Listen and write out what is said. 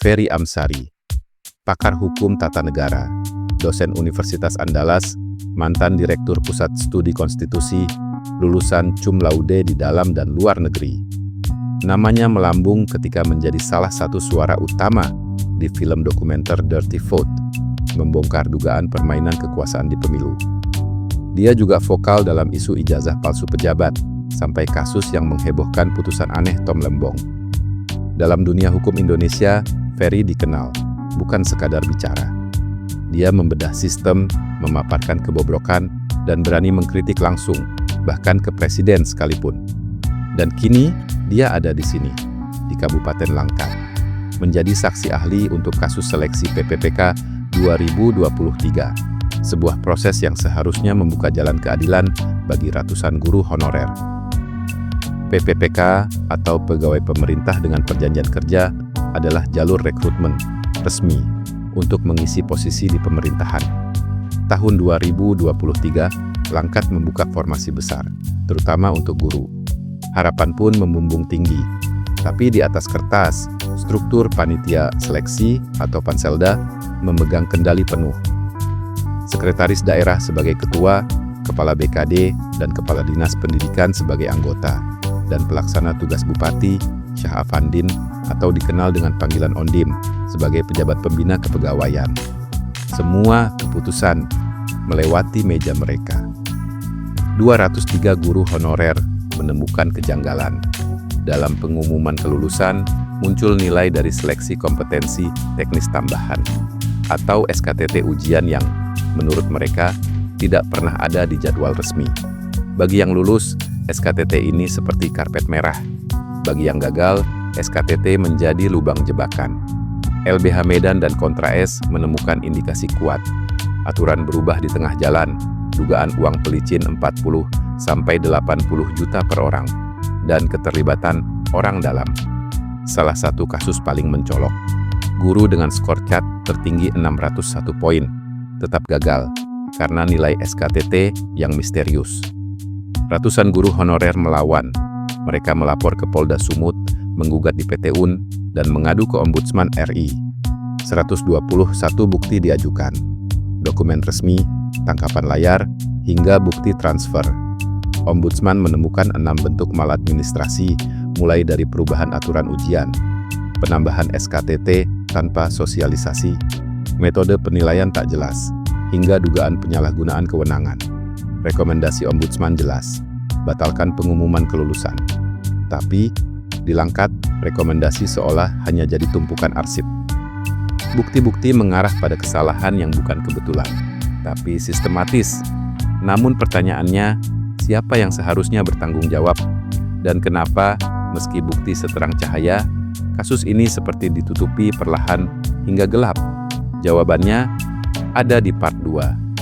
Ferry Amsari, pakar hukum tata negara, dosen Universitas Andalas, mantan Direktur Pusat Studi Konstitusi, lulusan cum laude di dalam dan luar negeri. Namanya melambung ketika menjadi salah satu suara utama di film dokumenter Dirty Vote, membongkar dugaan permainan kekuasaan di pemilu. Dia juga vokal dalam isu ijazah palsu pejabat, sampai kasus yang menghebohkan putusan aneh Tom Lembong. Dalam dunia hukum Indonesia, Ferry dikenal bukan sekadar bicara. Dia membedah sistem, memaparkan kebobrokan, dan berani mengkritik langsung, bahkan ke presiden sekalipun. Dan kini, dia ada di sini, di Kabupaten Langkat, menjadi saksi ahli untuk kasus seleksi PPPK 2023, sebuah proses yang seharusnya membuka jalan keadilan bagi ratusan guru honorer. PPPK atau Pegawai Pemerintah dengan Perjanjian Kerja adalah jalur rekrutmen resmi untuk mengisi posisi di pemerintahan. Tahun 2023, Langkat membuka formasi besar, terutama untuk guru. Harapan pun membumbung tinggi, tapi di atas kertas, struktur panitia seleksi atau Panselda memegang kendali penuh. Sekretaris daerah sebagai ketua, kepala BKD, dan kepala dinas pendidikan sebagai anggota, dan pelaksana tugas Bupati, Syah Afandin, atau dikenal dengan panggilan Ondim, sebagai pejabat pembina kepegawaian. Semua keputusan melewati meja mereka. 203 guru honorer menemukan kejanggalan. Dalam pengumuman kelulusan, muncul nilai dari seleksi kompetensi teknis tambahan, atau SKTT ujian yang, menurut mereka, tidak pernah ada di jadwal resmi. Bagi yang lulus, SKTT ini seperti karpet merah. Bagi yang gagal, SKTT menjadi lubang jebakan. LBH Medan dan Kontra S menemukan indikasi kuat. Aturan berubah di tengah jalan, dugaan uang pelicin 40 sampai 80 juta per orang, dan keterlibatan orang dalam. Salah satu kasus paling mencolok, guru dengan skor CAT tertinggi 601 poin, tetap gagal karena nilai SKTT yang misterius. Ratusan guru honorer melawan. Mereka melapor ke Polda Sumut, menggugat di PT UN, dan mengadu ke Ombudsman RI. 121 bukti diajukan. Dokumen resmi, tangkapan layar, hingga bukti transfer. Ombudsman menemukan 6 bentuk maladministrasi, mulai dari perubahan aturan ujian, penambahan SKTT tanpa sosialisasi, metode penilaian tak jelas, hingga dugaan penyalahgunaan kewenangan. Rekomendasi Ombudsman jelas, batalkan pengumuman kelulusan. Tapi, di Langkat, rekomendasi seolah hanya jadi tumpukan arsip. Bukti-bukti mengarah pada kesalahan yang bukan kebetulan, tapi sistematis. Namun pertanyaannya, siapa yang seharusnya bertanggung jawab? Dan kenapa, meski bukti seterang cahaya, kasus ini seperti ditutupi perlahan hingga gelap? Jawabannya ada di part 2.